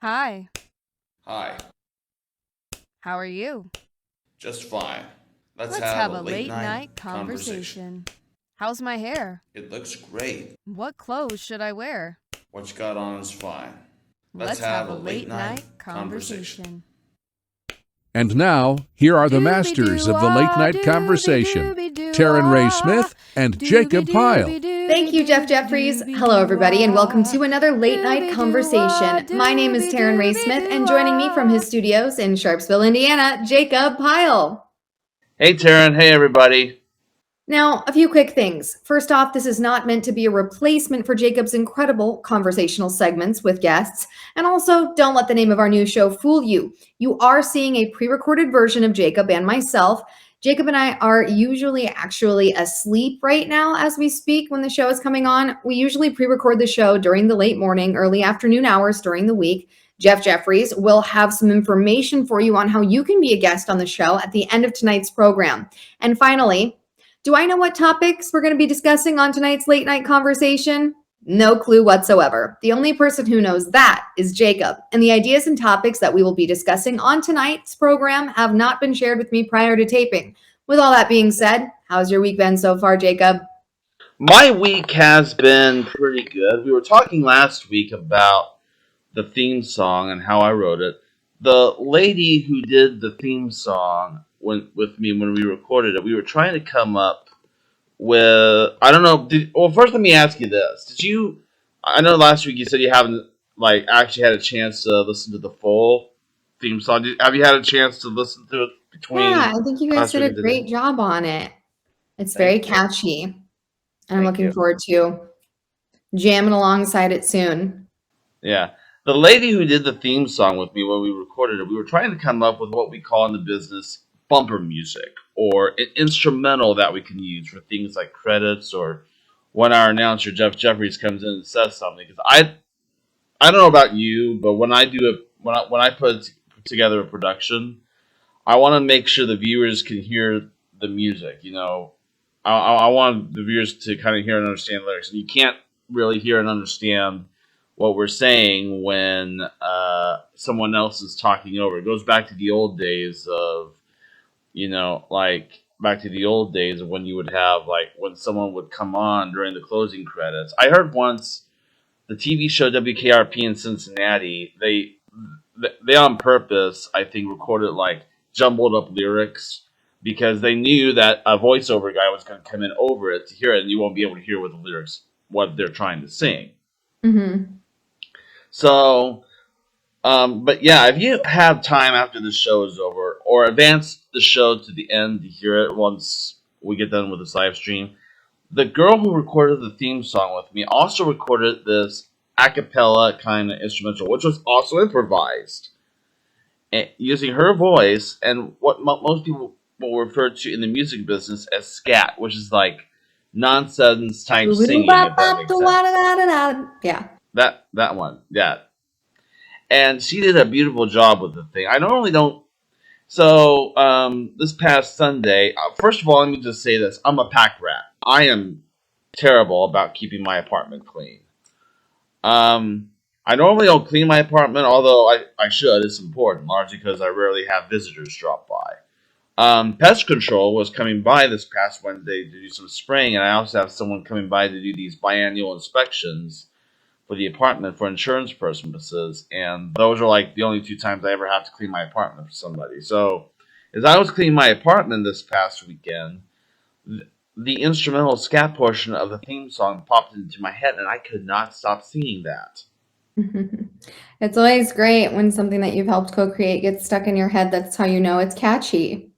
Hi, Hi, how are you? just fine. Let's Let's have have a a late late night night conversation. conversation. How's my hair? It looks great. What clothes should I wear? What you got on is fine. Let's Let's have have a a late late night night conversation. conversation. And now, here are the Dooby masters doo of the late ah, night dooby conversation, dooby doo Taryn Ray ah, Smith and dooby Jacob dooby Pyle. dooby Thank you, Jeff dooby Jeffries. dooby Hello, doo everybody, and welcome ah, to another late night dooby doo ah, conversation. My name is dooby Taryn Ray dooby Smith, doo and joining me from ah. his studios in Sharpsville, Indiana, Jacob Pyle. Hey, Taryn. Hey, everybody. Now, a few quick things. First off, this is not meant to be a replacement for Jacob's incredible conversational segments with guests. And also, don't let the name of our new show fool you. You are seeing a pre recorded version of Jacob and myself. Jacob and I are usually actually asleep right now as we speak when the show is coming on. We usually pre record the show during the late morning, early afternoon hours during the week. Jeff Jeffries will have some information for you on how you can be a guest on the show at the end of tonight's program. And finally, do I know what topics we're going to be discussing on tonight's late night conversation? No clue whatsoever. The only person who knows that is Jacob. And the ideas and topics that we will be discussing on tonight's program have not been shared with me prior to taping. With all that being said, how's your week been so far, Jacob? My week has been pretty good. We were talking last week about the theme song and how I wrote it. The lady who did the theme song with me when we recorded it, we were trying to come up with I don't know. Well, first let me ask you this: Did you? I know last week you said you haven't actually had a chance to listen to the full theme song. Have you had a chance to listen to it Yeah, between I think you guys last did week a and today? great job on it. It's very Thank you. catchy, and I'm Thank looking you. forward to jamming alongside it soon. Yeah. The lady who did the theme song with me when we recorded it, we were trying to come up with what we call in the business bumper music or an instrumental that we can use for things like credits or when our announcer Jeff Jeffries comes in and says something. Because I don't know about you, but when I do it, when I put together a production, I want to make sure the viewers can hear the music. I want the viewers to kind of hear and understand lyrics, and you can't really hear and understand what we're saying when someone else is talking over. It goes back to the old days of back to the old days of when you would have when someone would come on during the closing credits. I heard once the TV show WKRP in Cincinnati, they on purpose, I think, recorded jumbled up lyrics because they knew that a voiceover guy was going to come in over it to hear it, and you won't be able to hear what the lyrics, what they're trying to sing. Mm-hmm. So, but yeah, if you have time after the show is over, or advance the show to the end to hear it once we get done with this live stream, the girl who recorded the theme song with me also recorded this a cappella kind of instrumental, which was also improvised using her voice and what most people will refer to in the music business as scat, which is like nonsense type singing, if that makes sense. Yeah. That one, yeah. And she did a beautiful job with the thing. I normally don't. So this past Sunday, first of all, let me just say this: I'm a pack rat. I am terrible about keeping my apartment clean. Um, I normally don't clean my apartment, although I should. It's important, largely because I rarely have visitors drop by. Pest control was coming by this past Wednesday to do some spraying, and I also have someone coming by to do these biannual inspections for the apartment for insurance purposes, and those are like the only two times I ever have to clean my apartment for somebody. So, as I was cleaning my apartment this past weekend, the instrumental scat portion of the theme song popped into my head, and I could not stop singing that. It's always great when something that you've helped co-create gets stuck in your head. That's how you know it's catchy.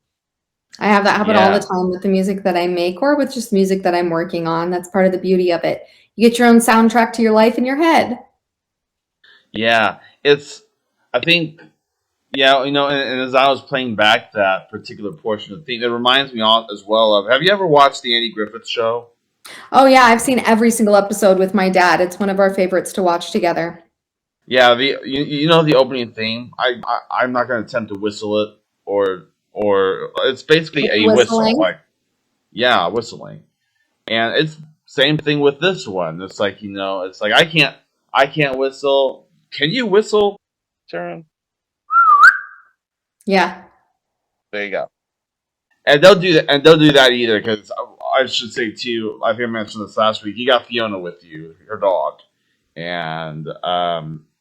I have that happen all the Yeah, time with the music that I make or with just music that I'm working on. That's part of the beauty of it. You get your own soundtrack to your life in your head. yeah. It's, I think, yeah, and as I was playing back that particular portion of the theme, it reminds me all as well of. Have you ever watched the Andy Griffith Show? Oh yeah, I've seen every single episode with my dad. It's one of our favorites to watch together. Yeah, you know the opening theme. I'm not going to attempt to whistle it or it's basically With the a whistle, whistling. like yeah, whistling, and it's same thing with this one. It's like it's like I can't whistle. Can you whistle? Sharon? Yeah. There you go. And they'll do that. And they'll do that either because I should say too. I think I mentioned this last week. You got Fiona with you, her dog, and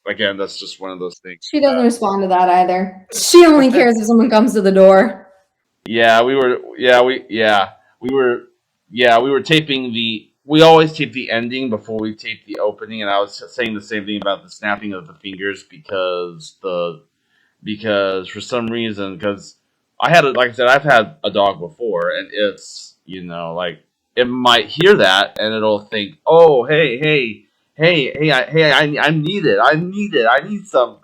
again, that's just one of those things. She doesn't respond to that either. She only cares if someone comes to the door. Yeah, we were. Yeah, we were. Yeah, we were taping the. We always tape the ending before we tape the opening, and I was saying the same thing about the snapping of the fingers because for some reason because I had like I said I've had a dog before, and it's like it might hear that and it'll think, oh I'm needed, I need some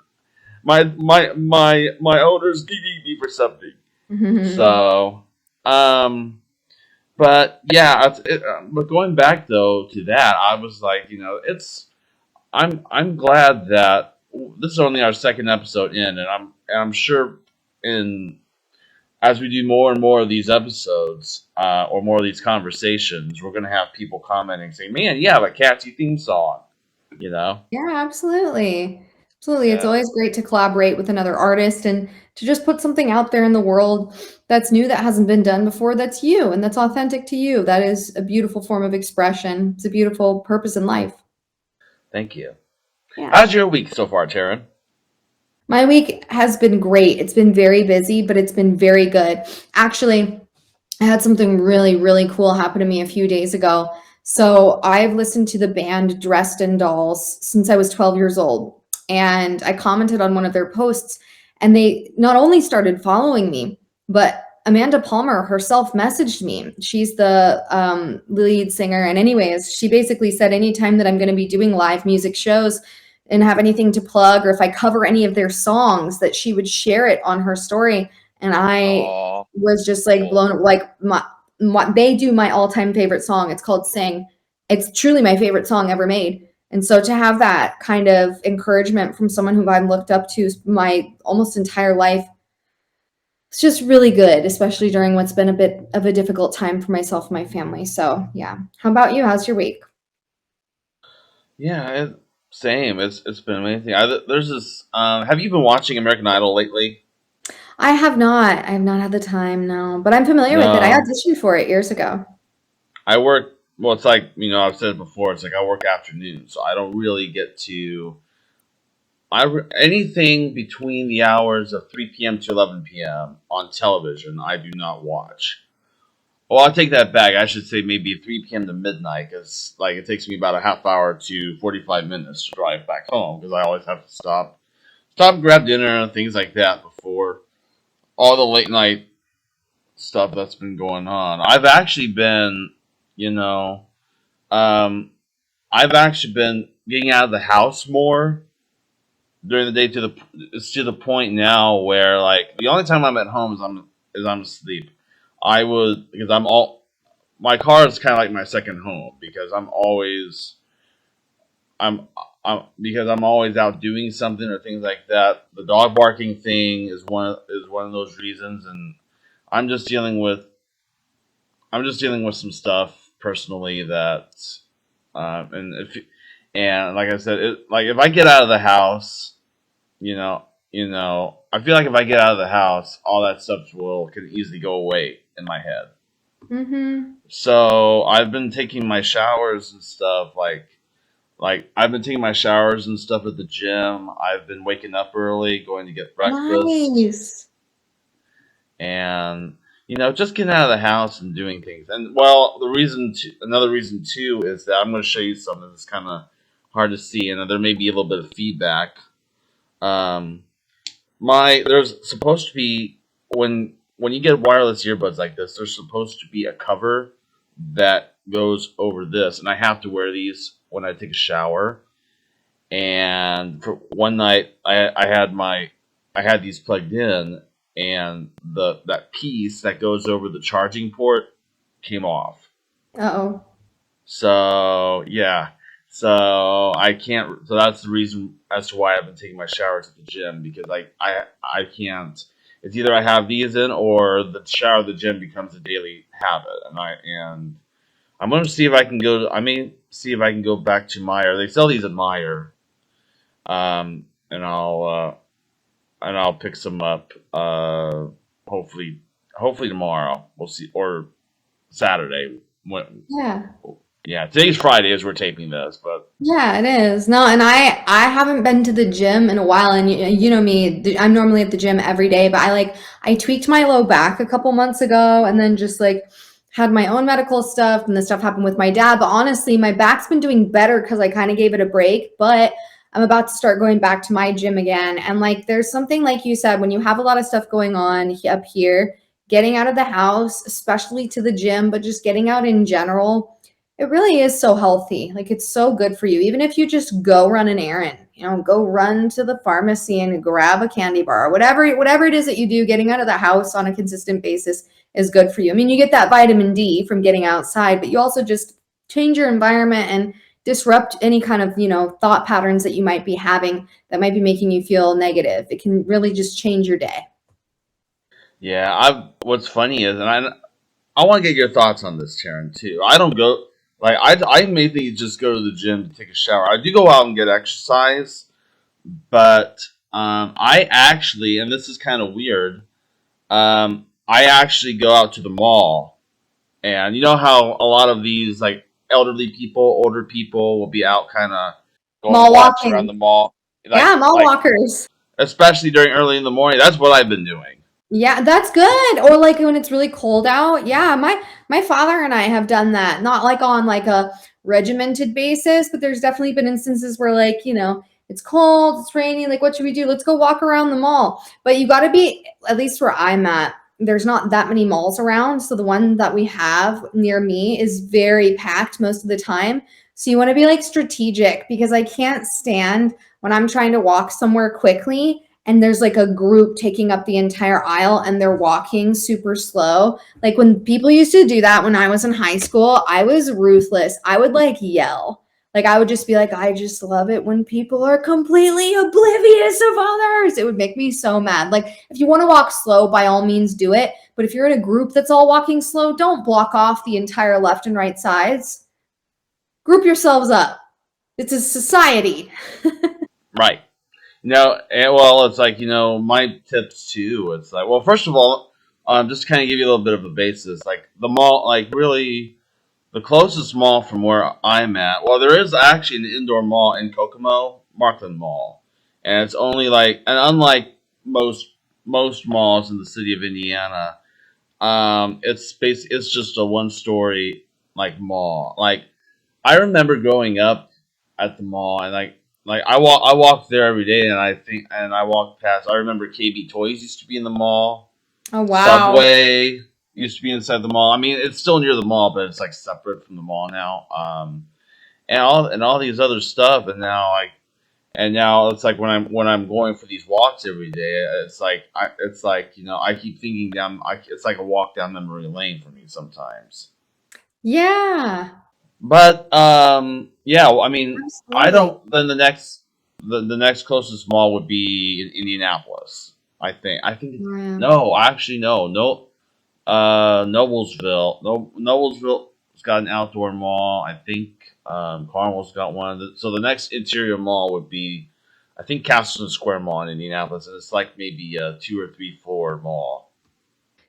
my owner's needing me for something. So, but yeah, but going back though to that, I was like, I'm glad that this is only our second episode in, and I'm sure in as we do more and more of these episodes or more of these conversations, we're gonna have people commenting saying, "Man, you have a catchy theme song," you know. Yeah, absolutely. Absolutely. It's Yeah. always great to collaborate with another artist and to just put something out there in the world that's new, that hasn't been done before, that's you and that's authentic to you. That is a beautiful form of expression. It's a beautiful purpose in life. Thank you. Yeah. How's your week so far, Taryn? My week has been great. It's been very busy, but it's been very good. Actually, I had something really, really cool happen to me a few days ago. So I've listened to the band Dresden Dolls since I was 12 years old. And I commented on one of their posts, and they not only started following me, but Amanda Palmer herself messaged me. She's the lead singer. And anyways, she basically said anytime that I'm going to be doing live music shows and have anything to plug, or if I cover any of their songs, that she would share it on her story. And I Aw. was just like blown, like they do my all-time favorite song. It's called Sing. It's truly my favorite song ever made. And so to have that kind of encouragement from someone who I've looked up to my almost entire life, it's just really good, especially during what's been a bit of a difficult time for myself and my family. So yeah. How about you? How's your week? Yeah, same. It's been amazing. There's this. Have you been watching American Idol lately? I have not. I have not had the time, no. But I'm familiar with it. I No. auditioned for it years ago. I work. Well, it's like I've said it before. It's like I work afternoons, so I don't really get to. Anything between the hours of 3 p.m. to 11 p.m. on television, I do not watch. Well, I'll take that back. I should say maybe 3 p.m. to midnight, because like it takes me about a half hour to 45 minutes to drive back home, because I always have to stop, and grab dinner and things like that before all the late night stuff that's been going on. I've actually been, you know, um, I've actually been getting out of the house more during the day it's to the point now where like the only time I'm at home is I'm asleep. I would because I'm all my car is kind of like my second home because I'm because I'm always out doing something or things like that. The dog barking thing is one of those reasons, and I'm just dealing with I'm just dealing with some stuff personally that and if and like I said, like if I get out of the house, I feel like if I get out of the house, all that stuff can easily go away in my head. Mm-hmm. So I've been taking my showers and stuff like I've been taking my showers and stuff at the gym. I've been waking up early, going to get breakfast, Nice. and just getting out of the house and doing things. And well, another reason too is that I'm going to show you something that's kind of hard to see, and there may be a little bit of feedback. There's supposed to be when you get wireless earbuds like this, there's supposed to be a cover that goes over this, and I have to wear these when I take a shower. And for one night, I had these plugged in, and that piece that goes over the charging port came off. Uh-oh. So yeah, so I can't. So that's the reason as to why I've been taking my showers at the gym, because I can't. It's either I have these in or the shower at the gym becomes a daily habit, and I'm going to see if I can go. I may see if I can go back to Meyer. They sell these at Meyer, and and I'll pick some up. Hopefully, tomorrow. We'll see, or Saturday. When, Yeah. yeah, today's Friday as we're taping this, but Yeah, it is. No, and I haven't been to the gym in a while, and you know me, I'm normally at the gym every day, but I tweaked my low back a couple months ago, and then just like had my own medical stuff, and the stuff happened with my dad. But honestly, my back's been doing better because I kind of gave it a break. But I'm about to start going back to my gym again, and like there's something like you said when you have a lot of stuff going on up here, getting out of the house, especially to the gym, but just getting out in general. It really is so healthy. Like it's so good for you. Even if you just go run an errand, go run to the pharmacy and grab a candy bar, whatever it is that you do, getting out of the house on a consistent basis is good for you. I mean, you get that vitamin D from getting outside, but you also just change your environment and disrupt any kind of, thought patterns that you might be having that might be making you feel negative. It can really just change your day. yeah, What's funny is, and I want to get your thoughts on this, Taryn, too. I don't go like I mainly just go to the gym to take a shower. I do go out and get exercise, but I actually, and this is kind of weird, I actually go out to the mall, and you know how a lot of these like elderly people, older people will be out kind of going Mall walks around walking. the mall, Yeah, mall like walkers. especially during early in the morning. That's what I've been doing. Yeah, that's good. Or like when it's really cold out. Yeah, my father and I have done that. Not like on like a regimented basis, but there's definitely been instances where like, it's cold, it's rainy, like what should we do? Let's go walk around the mall. But you got to be at least where I'm at. There's not that many malls around, so the one that we have near me is very packed most of the time. So you want to be like strategic because I can't stand when I'm trying to walk somewhere quickly and there's like a group taking up the entire aisle and they're walking super slow. Like when people used to do that when I was in high school, I was ruthless. I would like yell. Like I would just be like, I just love it when people are completely oblivious of others. It would make me so mad. Like if you want to walk slow, by all means do it. But if you're in a group that's all walking slow, don't block off the entire left and right sides. Group yourselves up. It's a society. Right. Well, it's like, my tips too. It's like, well, first of all, just kind of give you a little bit of a basis. Like the mall, like really, the closest mall from where I'm at. Well, there is actually an indoor mall in Kokomo, Markland Mall, and it's only like, and unlike most malls in the city of Indiana, it's just a one story like mall. Like I remember growing up at the mall, and I walked there every day, and I walked past. I remember KB Toys used to be in the mall. Oh, wow. Subway used to be inside the mall. I mean, it's still near the mall, but it's like separate from the mall now. And all these other stuff, and now it's like when I'm going for these walks every day, I keep thinking it's like a walk down memory lane for me sometimes. Yeah, But yeah, I mean, I absolutely. don't. Then the next closest mall would be in Indianapolis. I think Yeah. no, actually no. Noblesville. No, Noblesville's got an outdoor mall. I think Carmel's got one. So the next interior mall would be, I think, Castleton Square Mall in Indianapolis, and it's like maybe a 2 or 3 floor mall.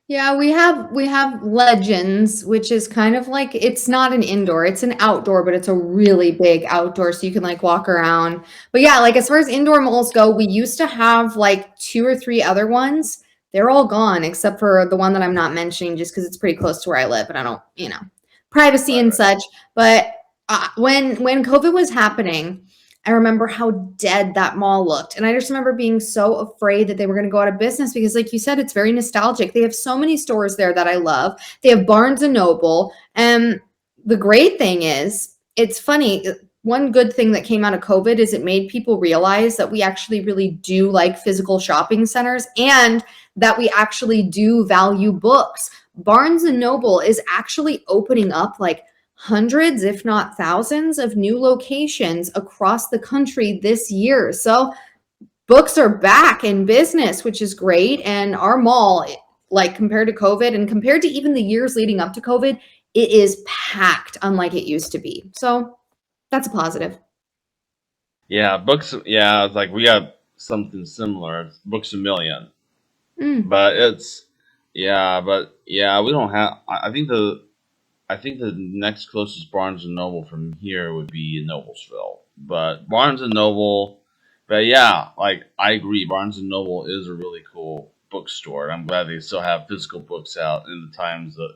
Yeah, we have Legends, which is kind of like it's not an indoor, it's an outdoor, but it's a really big outdoor, so you can like walk around. But yeah, like as far as indoor malls go, we used to have like two or three other ones. They're all gone except for the one that I'm not mentioning just because it's pretty close to where I live and I don't, privacy Right, and right. such. But when COVID was happening, I remember how dead that mall looked. And I just remember being so afraid that they were going to go out of business because, like you said, it's very nostalgic. They have so many stores there that I love. They have Barnes and Noble. And the great thing is, it's funny. One good thing that came out of COVID is it made people realize that we actually really do like physical shopping centers and that we actually do value books. Barnes and Noble is actually opening up like hundreds, if not thousands, of new locations across the country this year. So books are back in business, which is great. And our mall, like compared to COVID and compared to even the years leading up to COVID, it is packed, unlike it used to be. So that's a positive. Yeah, books. Yeah, it's like we got something similar. Books a Million, Mm. but we don't have. I think the next closest Barnes and Noble from here would be in Noblesville. But Barnes and Noble, but yeah, like I agree, Barnes and Noble is a really cool bookstore. I'm glad they still have physical books out in the times of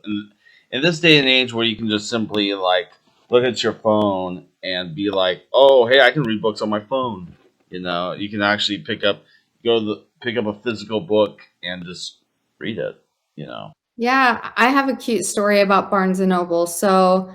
in this day and age where you can just simply like look at your phone and be like, oh hey, I can read books on my phone. You know, you can actually pick up a physical book and just read it. You know. Yeah, I have a cute story about Barnes and Noble. So,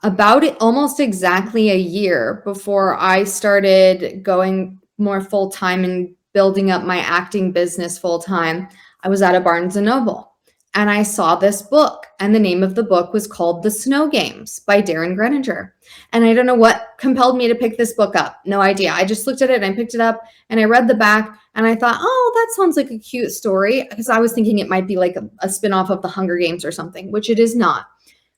about it almost exactly a year before I started going more full time and building up my acting business full time, I was at a Barnes and Noble and I saw this book, and the name of the book was called The Snow Games by Darren Greninger. And I don't know what compelled me to pick this book up. No idea. I just looked at it and I picked it up and I read the back and I thought, oh, that sounds like a cute story, because I was thinking it might be like a spin-off of the Hunger Games or something, which it is not.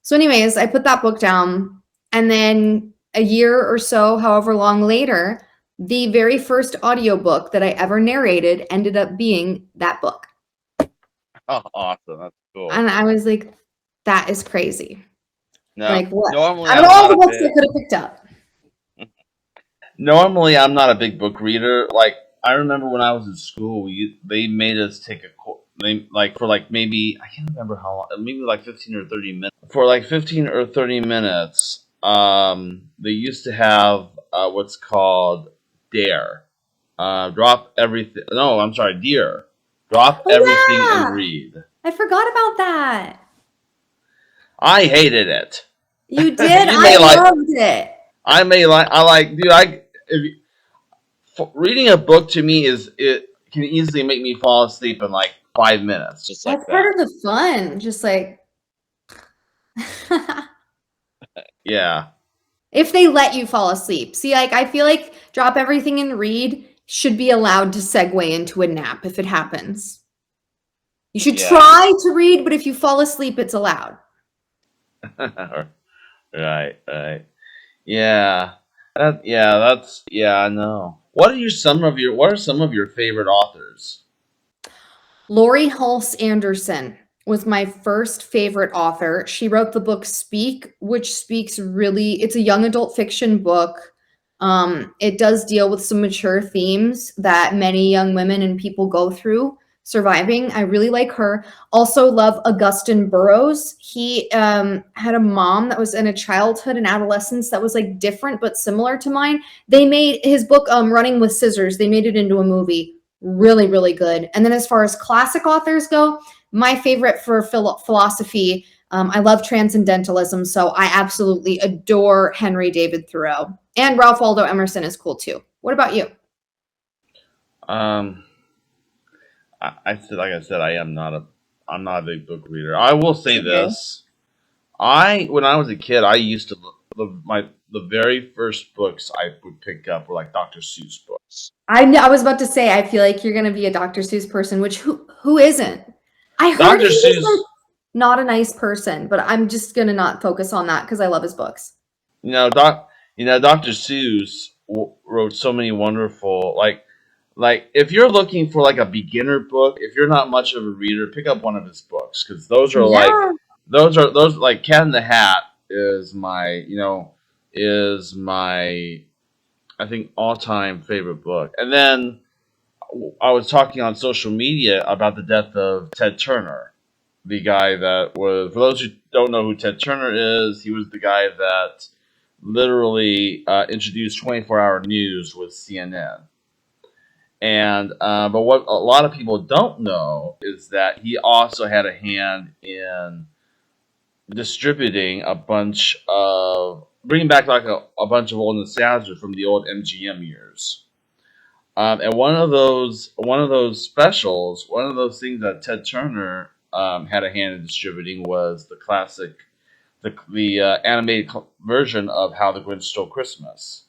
So, anyways, I put that book down. And then a year or so, however long later, the very first audiobook that I ever narrated ended up being that book. Oh, awesome! That's cool. And I was like, that is crazy. No, Like, what? normally Out I'm of all not the a books I big. could have picked up. Normally I'm not a big book reader. Like I remember when I was in school, they made us take a they like for like maybe I can't remember how long, maybe like 15 or 30 minutes. For like 15 or 30 minutes, they used to have what's called dare, drop everything. No, I'm sorry, dear, drop everything Oh, and yeah. read. I forgot about that. I hated it. You did? You I may like. loved it. I may like. I like. Dude, reading a book to me is it can easily make me fall asleep in like 5 minutes, just like That's that. part of the fun. Just like, Yeah. if they let you fall asleep. See, like, I feel like drop everything and read should be allowed to segue into a nap if it happens. You should Yeah. try to read, but if you fall asleep, it's allowed. Right. Yeah. I know. What are some of your favorite authors? Lori Hulse Anderson was my first favorite author. She wrote the book Speak, which it's a young adult fiction book. It does deal with some mature themes that many young women and people go through surviving. I really like her. Also love Augustin Burroughs. He had a mom that was in a childhood and adolescence that was like different but similar to mine. They made his book Running with Scissors. They made it into a movie. Really, really good. And then as far as classic authors go, my favorite for philosophy, I love transcendentalism, so I absolutely adore Henry David Thoreau. And Ralph Waldo Emerson is cool too. What about you? Um, like I said, I'm not a big book reader. I will say Okay. this: when I was a kid, I used to the very first books I would pick up were like Dr. Seuss books. I was about to say, I feel like you're gonna be a Dr. Seuss person, which who isn't? I heard Dr. he was Seuss, like not a nice person, but I'm just gonna not focus on that because I love his books. you know, Dr. Seuss wrote so many wonderful like if you're looking for like a beginner book, if you're not much of a reader, pick up one of his books because Yeah. those like Cat in the Hat is my I think all time favorite book. And then I was talking on social media about the death of Ted Turner, the guy that was, for those who don't know who Ted Turner is, he was the guy that literally introduced 24-hour news with CNN. And but what a lot of people don't know is that he also had a hand in distributing a bunch of bringing back like a bunch of old nostalgia from the old MGM years. And one of those specials, one of those things that Ted Turner had a hand in distributing was the classic, the animated version of How the Grinch Stole Christmas.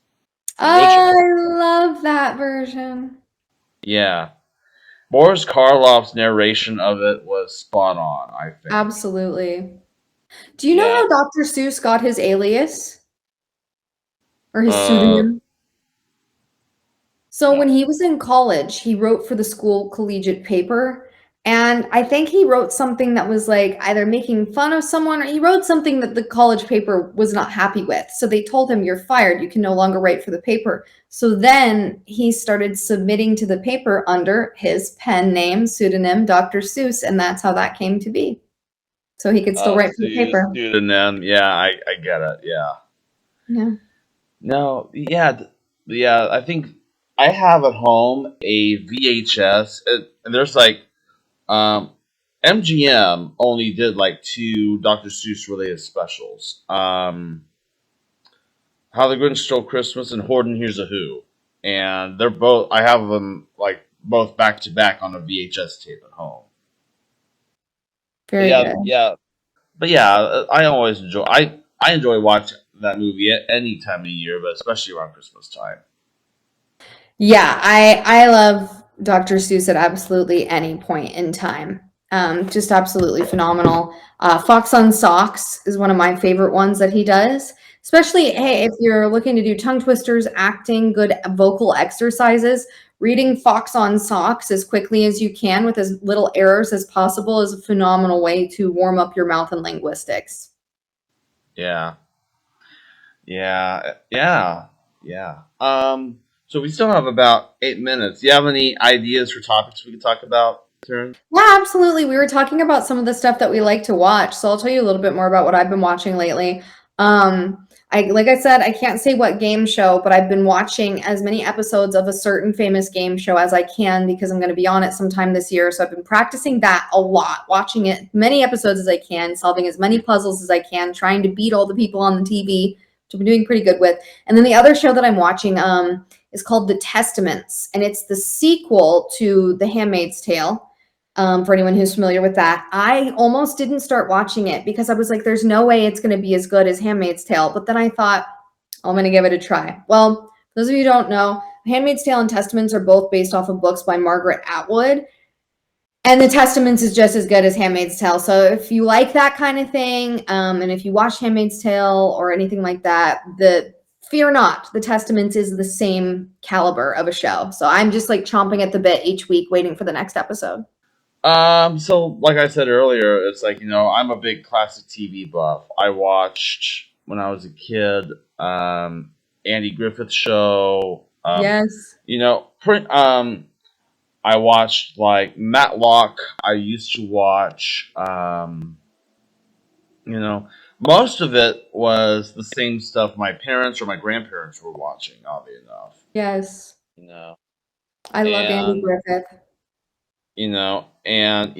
I love that version. Yeah, Boris Karloff's narration of it was spot on, I think. Absolutely. Do you know how Dr. Seuss got his alias? Or his pseudonym? So when he was in college, he wrote for the school collegiate paper. And I think he wrote something that was like either making fun of someone or he wrote something that the college paper was not happy with. So they told him, "You're fired. You can no longer write for the paper." So then he started submitting to the paper under his pen name, pseudonym, Dr. Seuss. And that's how that came to be. So he could still write for the paper. Pseudonym. Yeah, I get it. Yeah. Yeah. No, yeah. I think I have at home a VHS, and there's like, MGM only did like 2 Dr. Seuss related specials. How the Grinch Stole Christmas and Horton Hears a Who, and they're both. I have them like both back to back on a VHS tape at home. Very yeah, good. yeah, but yeah, I always enjoy. I enjoy watching that movie at any time of year, but especially around Christmas time. Yeah, I love Dr. Seuss at absolutely any point in time. Just absolutely phenomenal. Fox on Socks is one of my favorite ones that he does. Especially, hey, if you're looking to do tongue twisters, acting, good vocal exercises, reading Fox on Socks as quickly as you can with as little errors as possible is a phenomenal way to warm up your mouth and linguistics. Yeah, yeah. So we still have about 8 minutes. Do you have any ideas for topics we could talk about, Taryn? Yeah, absolutely. We were talking about some of the stuff that we like to watch, so I'll tell you a little bit more about what I've been watching lately. Like I said, I can't say what game show, but I've been watching as many episodes of a certain famous game show as I can because I'm going to be on it sometime this year. So I've been practicing that a lot, watching it many episodes as I can, solving as many puzzles as I can, trying to beat all the people on the TV, which I've been doing pretty good with. And then the other show that I'm watching is called The Testaments, and it's the sequel to The Handmaid's Tale. For anyone who's familiar with that, I almost didn't start watching it because I was like, there's no way it's going to be as good as Handmaid's Tale. But then I thought, I'm going to give it a try. Well, for those of you who don't know, Handmaid's Tale and Testaments are both based off of books by Margaret Atwood. And The Testaments is just as good as Handmaid's Tale. So if you like that kind of thing, and if you watch Handmaid's Tale or anything like that, fear not, The Testaments is the same caliber of a show. So I'm just like chomping at the bit each week, waiting for the next episode. So like I said earlier, it's like, I'm a big classic TV buff. I watched when I was a kid, Andy Griffith Show. Yes. I watched like Matlock. I used to watch. Most of it was the same stuff my parents or my grandparents were watching. Oddly enough. Yes. I love Andy And Griffith. and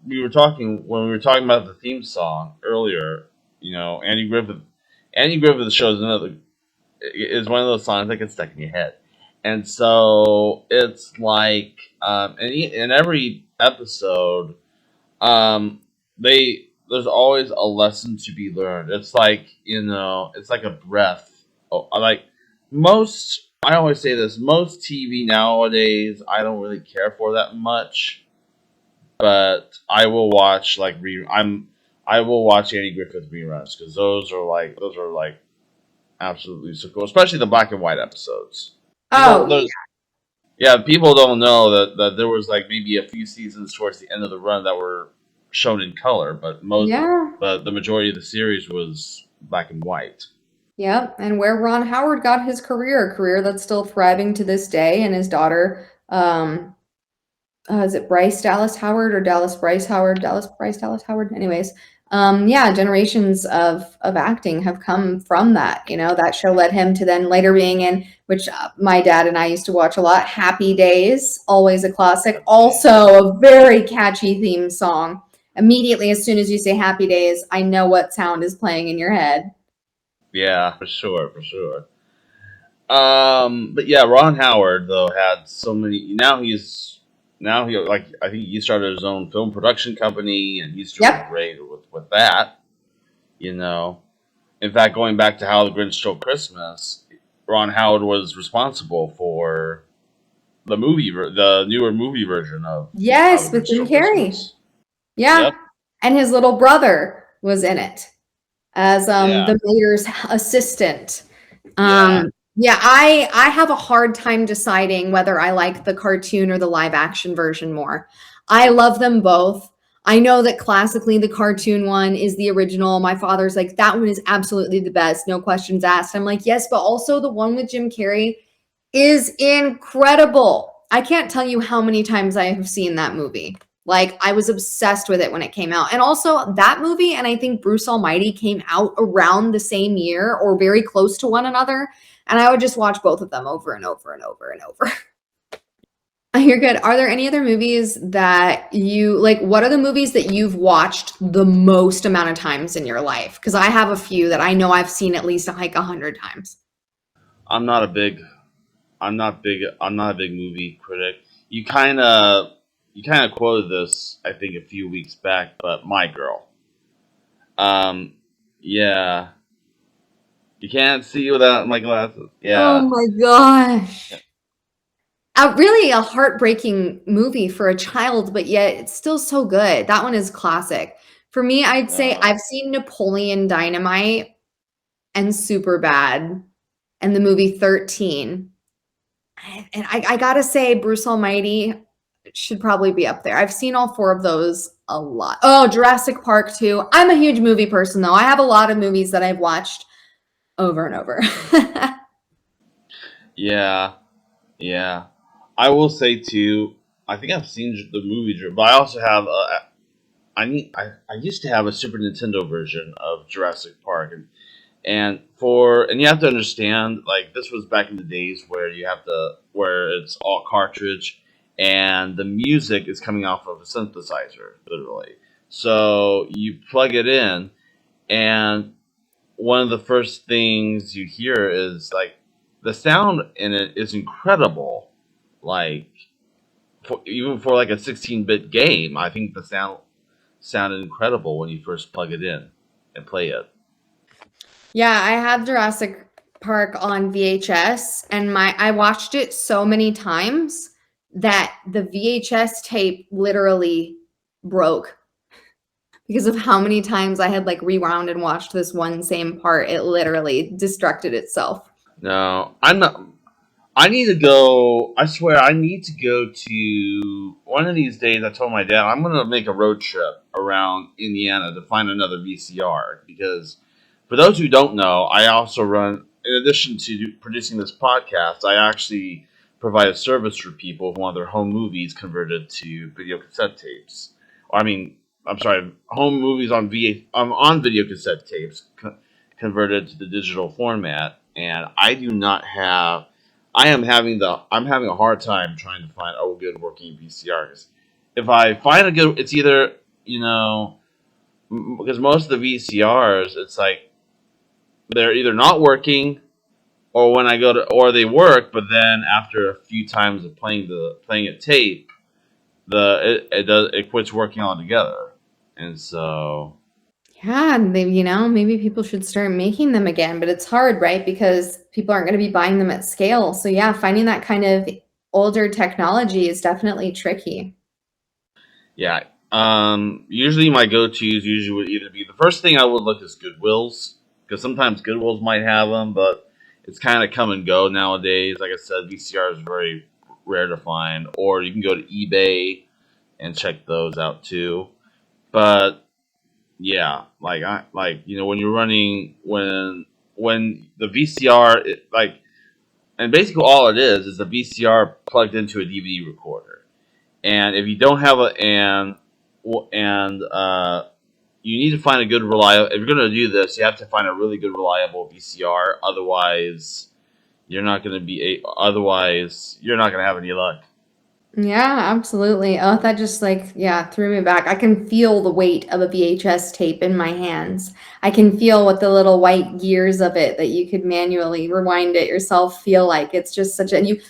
we were talking when we were talking about the theme song earlier. Andy Griffith shows is one of those songs that gets stuck in your head, and so it's like, in every episode, there's always a lesson to be learned. It's like it's like a breath. I always say this, most TV nowadays I don't really care for that much, but I will watch I will watch Andy Griffith reruns because those are like absolutely so cool, especially the black and white episodes. People don't know that there was like maybe a few seasons towards the end of the run that were shown in color, but the majority of the series was black and white. Yeah, and where Ron Howard got his career, a career that's still thriving to this day, and his daughter, is it Bryce Dallas Howard or Dallas Bryce Howard? Dallas Bryce Dallas Howard. Anyways, generations of acting have come from that. That show led him to then later being in, which my dad and I used to watch a lot, Happy Days, always a classic. Also a very catchy theme song. Immediately, as soon as you say Happy Days, I know what sound is playing in your head. Yeah, for sure. But yeah, Ron Howard though had so many. I think he started his own film production company, and he's doing great with that. In fact, going back to How the Grinch Stole Christmas, Ron Howard was responsible for the newer movie version of with Jim Carrey. Yeah, yep. And his little brother was in it as the mayor's assistant. Yeah, I have a hard time deciding whether I like the cartoon or the live action version more. I love them both. I know that classically the cartoon one is the original. My father's like, that one is absolutely the best, no questions asked. I'm like, yes, but also the one with Jim Carrey is incredible. I can't tell you how many times I have seen that movie. Like, I was obsessed with it when it came out. And also, that movie and I think Bruce Almighty came out around the same year or very close to one another. And I would just watch both of them over and over and over and over. You're good. Are there any other movies that you like? What are the movies that you've watched the most amount of times in your life? Because I have a few that I know I've seen at least like 100 times. I'm not a big I'm not a big movie critic. You kind of quoted this I think a few weeks back, but My Girl. Um, yeah, you can't see without my glasses. Oh Yeah, my gosh. Really a heartbreaking movie for a child, but yet it's still so good. That one is classic. For me, I'd say yeah, I've seen Napoleon Dynamite and Superbad and the movie 13. And I gotta say, Bruce Almighty should probably be up there. I've seen all four of those a lot. Oh, Jurassic Park too. I'm a huge movie person though. I have a lot of movies that I've watched over and over. yeah, yeah. I will say too. I think I've seen the movie, but I also have I used to have a Super Nintendo version of Jurassic Park, and you have to understand, like, this was back in the days where it's all cartridge and the music is coming off of a synthesizer, literally. So you plug it in, and one of the first things you hear is like the sound in it is incredible. Like, even for like a 16-bit game, I think the sound sounded incredible when you first plug it in and play it. Yeah, I have Jurassic Park on VHS and I watched it so many times that the VHS tape literally broke because of how many times I had like rewound and watched this one same part. It literally destructed itself. No, I'm not. I need to go. I swear, I need to go to one of these days. I told my dad I'm going to make a road trip around Indiana to find another VCR because, for those who don't know, I also run. In addition to producing this podcast, I actually provide a service for people who want their home movies converted to video cassette tapes. I mean, I'm sorry, home movies on video cassette tapes converted to the digital format, and I do not have. I'm having a hard time trying to find a good working VCR. 'Cause if I find a good, it's either, because most of the VCRs, it's like they're either not working, or when I go to, or they work, but then after a few times of playing a tape, it quits working altogether, and so Yeah, maybe people should start making them again, but it's hard, right? Because people aren't going to be buying them at scale. So yeah, finding that kind of older technology is definitely tricky. yeah. Usually my go-tos usually would either be, the first thing I would look is Goodwills, because sometimes Goodwills might have them, but it's kind of come and go nowadays. Like I said, VCR is very rare to find, or you can go to eBay and check those out too. But yeah, when you're running when the VCR and basically all it is a VCR plugged into a DVD recorder. And if you don't have a and you need to find a good reliable. If you're going to do this, you have to find a really good reliable VCR. Otherwise, you're not going to have any luck. Yeah, absolutely. Oh, that just like, yeah, threw me back. I can feel the weight of a VHS tape in my hands. I can feel what the little white gears of it that you could manually rewind it yourself feel like. It's just such a, and you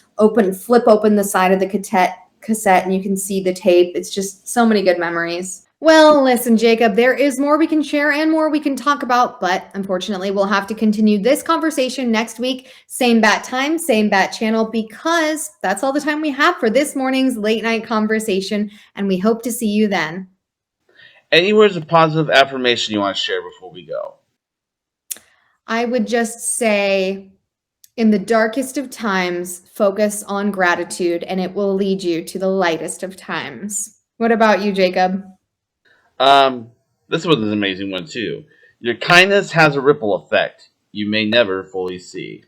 flip open the side of the cassette and you can see the tape. It's just so many good memories. Well, listen, Jacob, there is more we can share and more we can talk about, but unfortunately, we'll have to continue this conversation next week. Same bat time, same bat channel, because that's all the time we have for this morning's late night conversation, and we hope to see you then. Any words of positive affirmation you want to share before we go? I would just say In the darkest of times, focus on gratitude and it will lead you to the lightest of times. What about you, Jacob? This was an amazing one too. Your kindness has a ripple effect you may never fully see.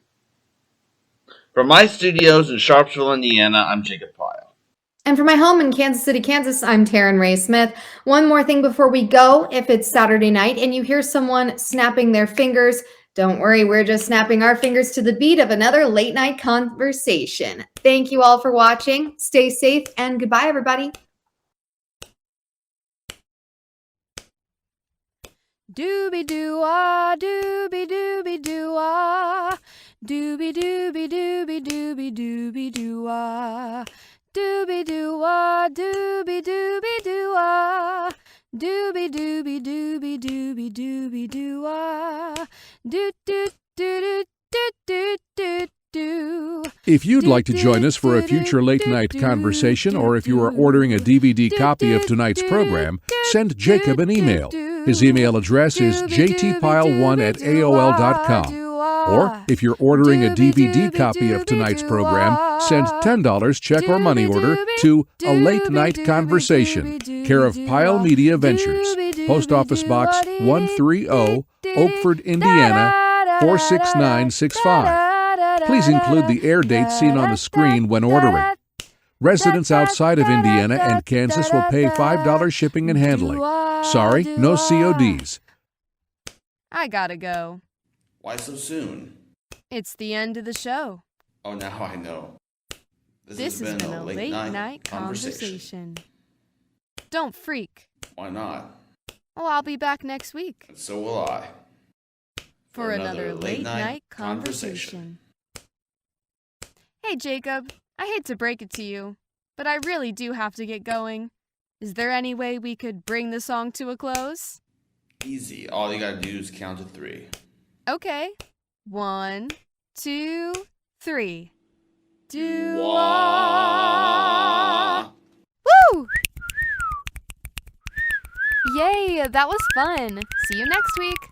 From my studios in Sharpsville, Indiana, I'm Jacob Pyle. And from my home in Kansas City, Kansas, I'm Taryn Ray Smith. One more thing before we go. If it's Saturday night and you hear someone snapping their fingers, don't worry, we're just snapping our fingers to the beat of another late night conversation. Thank you all for watching. Stay safe and goodbye, everybody. Dooby doo ah, dooby dooby doo ah, dooby dooby dooby dooby dooby doo ah, dooby doo ah, dooby dooby doo ah, dooby dooby dooby dooby dooby doo ah, doo doo doo doo doo doo doo. If you'd like to join us for a future late night conversation, or if you are ordering a DVD copy of tonight's program, send Jacob an email. His email address is jtpile1@aol.com. Or if you're ordering a DVD copy of tonight's program, send $10 check or money order to A Late Night Conversation, care of Pile Media Ventures, Post Office Box 130, Oakford, Indiana 46965. Please include the air date seen on the screen when ordering. Residents outside of Indiana and Kansas will pay $5 shipping and handling. Sorry, no CODs. I gotta go. Why so soon? It's the end of the show. Oh, now I know. This has been a late night conversation. Don't freak. Why not? Well, I'll be back next week And so will I. for another late night conversation. Hey, Jacob, I hate to break it to you, but I really do have to get going. Is there any way we could bring the song to a close? Easy. All you gotta do is count to 3. Okay. 1, 2, 3. Wah. Woo! Yay, that was fun. See you next week.